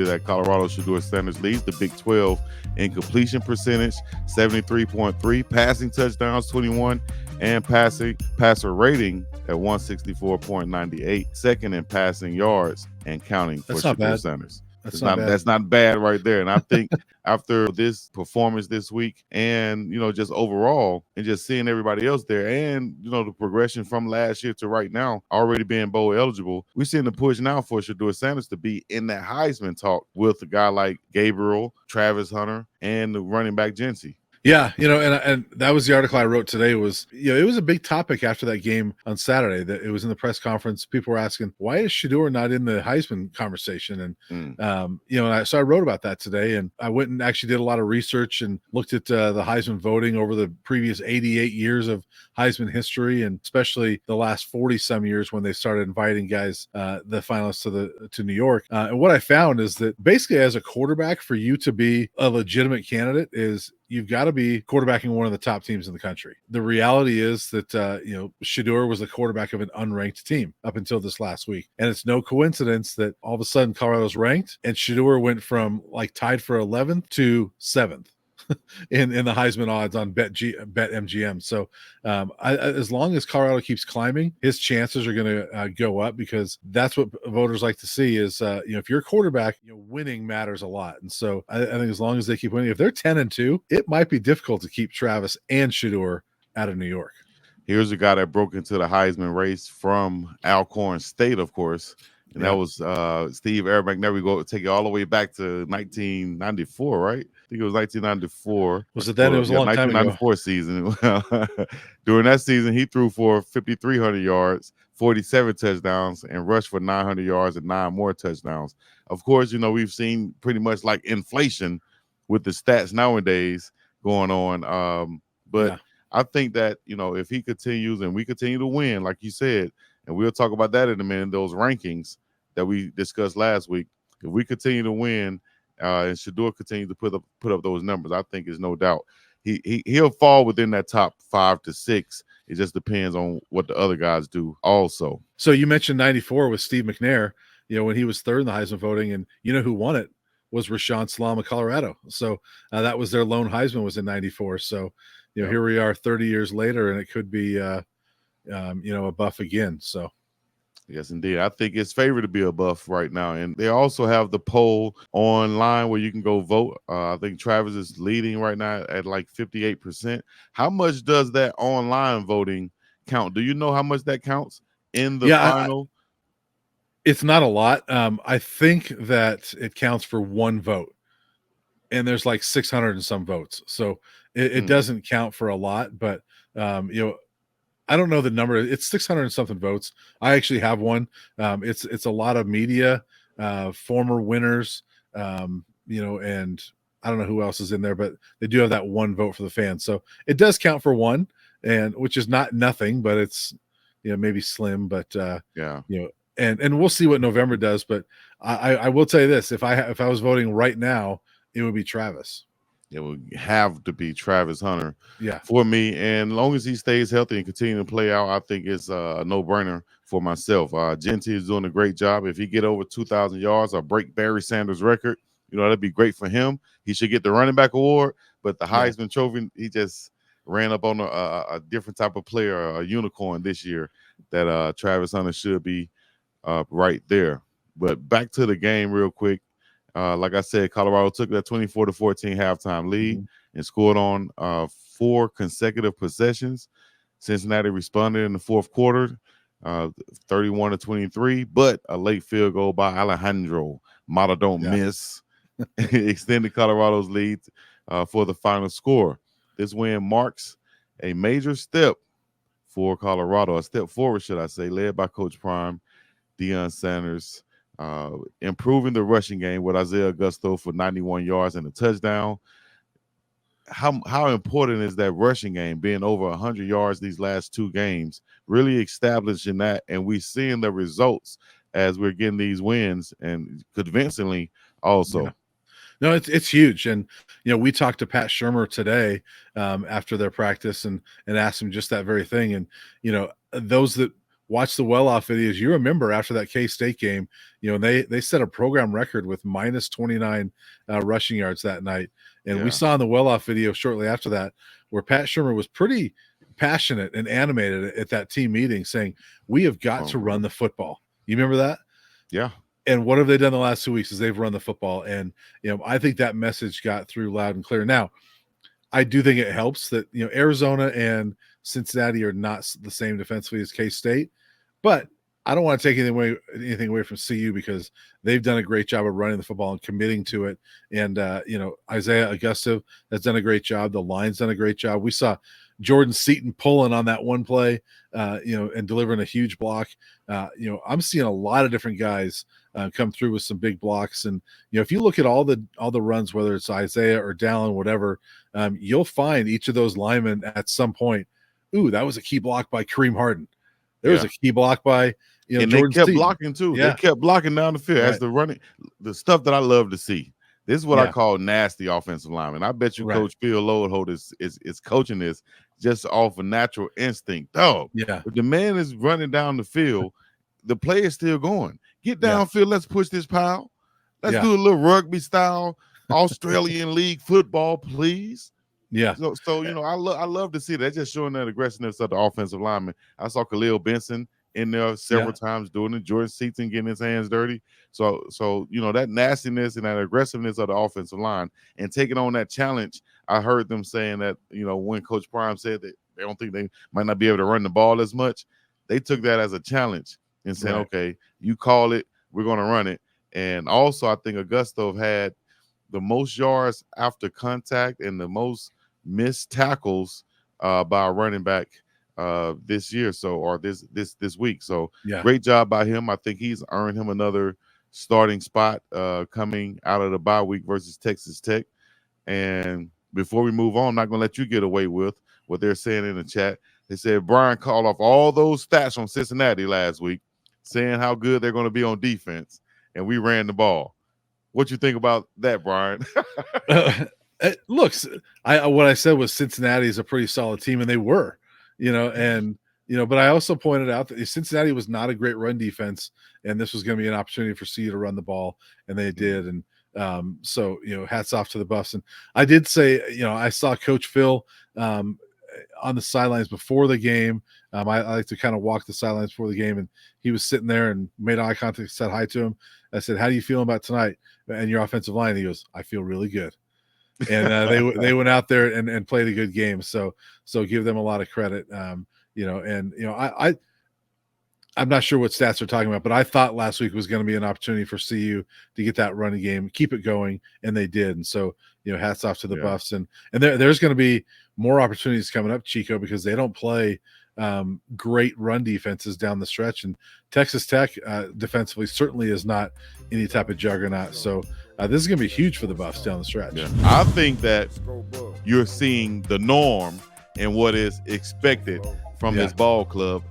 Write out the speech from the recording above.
that Colorado Shedeur Sanders leads the Big 12 in completion percentage, 73.3, passing touchdowns, 21, and passer rating at 164.98, second in passing yards and counting for That's not Shedeur bad. Sanders. That's not bad. That's not bad right there. And I think after this performance this week and, just overall and just seeing everybody else there and, the progression from last year to right now, already being bowl eligible, we're seeing the push now for Shedeur Sanders to be in that Heisman talk with a guy like Gabriel, Travis Hunter, and the running back Jency. Yeah, and that was the article I wrote today. Was it was a big topic after that game on Saturday. That it was in the press conference. People were asking, why is Shedeur not in the Heisman conversation? And so I wrote about that today. And I went and actually did a lot of research and looked at the Heisman voting over the previous 88 years of Heisman history, and especially the last 40 some years when they started inviting guys, the finalists to New York. And what I found is that basically, as a quarterback, for you to be a legitimate candidate is you've got to be quarterbacking one of the top teams in the country. The reality is that, Shedeur was the quarterback of an unranked team up until this last week. And it's no coincidence that all of a sudden Colorado's ranked and Shedeur went from tied for 11th to 7th. in the Heisman odds on BetMGM. So as long as Colorado keeps climbing, his chances are going to go up, because that's what voters like to see is, if you're a quarterback, winning matters a lot. And so I think as long as they keep winning, if they're 10-2, it might be difficult to keep Travis and Shedeur out of New York. Here's a guy that broke into the Heisman race from Alcorn State, of course. And that was Steve Air McNair. We go take it all the way back to 1994, right? I think it was 1994. Was it then? It was a long time ago. 1994 season. During that season, he threw for 5,300 yards, 47 touchdowns, and rushed for 900 yards and 9 more touchdowns. Of course, we've seen pretty much like inflation with the stats nowadays going on. But I think that, if he continues and we continue to win, like you said, and we'll talk about that in a minute, those rankings that we discussed last week. If we continue to win and Shedeur continues to put up those numbers, I think there's no doubt he'll fall within that top 5 to 6. It just depends on what the other guys do also. So you mentioned 94 with Steve McNair, when he was third in the Heisman voting, and who won it was Rashawn Salaam of Colorado. So that was their lone Heisman, was in 94. So, here we are 30 years later, and it could be a buff again. So yes, indeed. I think it's favored to be a buff right now. And they also have the poll online where you can go vote. I think Travis is leading right now at like 58%. How much does that online voting count? Do you know how much that counts in the final? It's not a lot. I think that it counts for one vote. And there's like 600 and some votes. So it doesn't count for a lot. But, I don't know the number. It's 600 and something votes. I actually have one. It's a lot of media, former winners, and I don't know who else is in there, but they do have that one vote for the fans. So it does count for one, and which is not nothing, but it's maybe slim. But and we'll see what November does. But I will tell you this: if I was voting right now, it would be Travis. It would have to be Travis Hunter for me. And as long as he stays healthy and continue to play out, I think it's a no-brainer for myself. Jency is doing a great job. If he get over 2,000 yards or break Barry Sanders' record, that'd be great for him. He should get the running back award. But the Heisman Trophy, he just ran up on a different type of player, a unicorn this year, that Travis Hunter should be right there. But back to the game real quick. Like I said, Colorado took that 24-14 halftime lead and scored on 4 consecutive possessions. Cincinnati responded in the fourth quarter, 31-23, but a late field goal by Alejandro Mata don't miss extended Colorado's lead for the final score. This win marks a major step for Colorado, a step forward, should I say, led by Coach Prime, Deion Sanders, improving the rushing game with Isaiah Augusto for 91 yards and a touchdown. How important is that rushing game, being over 100 yards these last 2 games, really establishing that, and we're seeing the results as we're getting these wins, and convincingly also. Yeah. No, it's huge. And, we talked to Pat Shermer today after their practice and asked him just that very thing. And, those that watch the well-off videos, you remember after that K-State game, they set a program record with minus 29 rushing yards that night. And we saw in the well-off video shortly after that where Pat Shurmur was pretty passionate and animated at that team meeting saying, we have got to run the football. You remember that? Yeah. And what have they done the last 2 weeks is they've run the football. And, I think that message got through loud and clear. Now, I do think it helps that, Arizona and Cincinnati are not the same defensively as K-State, but I don't want to take anything away from CU because they've done a great job of running the football and committing to it. And, Isaiah Augusta has done a great job. The line's done a great job. We saw Jordan Seaton pulling on that one play, and delivering a huge block. I'm seeing a lot of different guys come through with some big blocks. And, if you look at all the runs, whether it's Isaiah or Dallin, whatever, you'll find each of those linemen at some point, ooh, that was a key block by Kareem Harden. There was a key block by, and Jordan they kept Seaton. Blocking too. Yeah. They kept blocking down the field as the running, the stuff that I love to see. This is what I call nasty offensive linemen. I bet you Coach Phil Lodeholt is coaching this just off a natural instinct. Dog. Yeah. If the man is running down the field, the play is still going. Get downfield. Let's push this pile. Let's do a little rugby style Australian League football, please. Yeah. So I love to see that. Just showing that aggressiveness of the offensive lineman. I saw Khalil Benson in there several times doing it. Jordan Seaton getting his hands dirty. So that nastiness and that aggressiveness of the offensive line and taking on that challenge. I heard them saying that, when Coach Prime said that they don't think they might not be able to run the ball as much, they took that as a challenge and said, okay, you call it, we're going to run it. And also I think Augusto had the most yards after contact and the most missed tackles by a running back this year, or this week. So great job by him. I think he's earned him another starting spot coming out of the bye week versus Texas Tech. And before we move on, I'm not going to let you get away with what they're saying in the chat. They said Brian called off all those stats from Cincinnati last week, saying how good they're going to be on defense, and we ran the ball. What you think about that, Brian? Look, what I said was Cincinnati is a pretty solid team, and they were, but I also pointed out that Cincinnati was not a great run defense, and this was going to be an opportunity for CU to run the ball, and they did. And so hats off to the Buffs. And I did say, I saw Coach Phil on the sidelines before the game. I like to kind of walk the sidelines before the game, and he was sitting there and made eye contact, said hi to him. I said, "How do you feel about tonight and your offensive line?" He goes, "I feel really good." And they went out there and played a good game. So give them a lot of credit. I'm not sure what stats they're talking about, but I thought last week was going to be an opportunity for CU to get that running game, keep it going, and they did. And so, hats off to the Buffs. And there's going to be more opportunities coming up, Chico, because they don't play great run defenses down the stretch. And Texas Tech defensively certainly is not any type of juggernaut. So this is going to be huge for the Buffs down the stretch. Yeah. I think that you're seeing the norm and what is expected from this ball club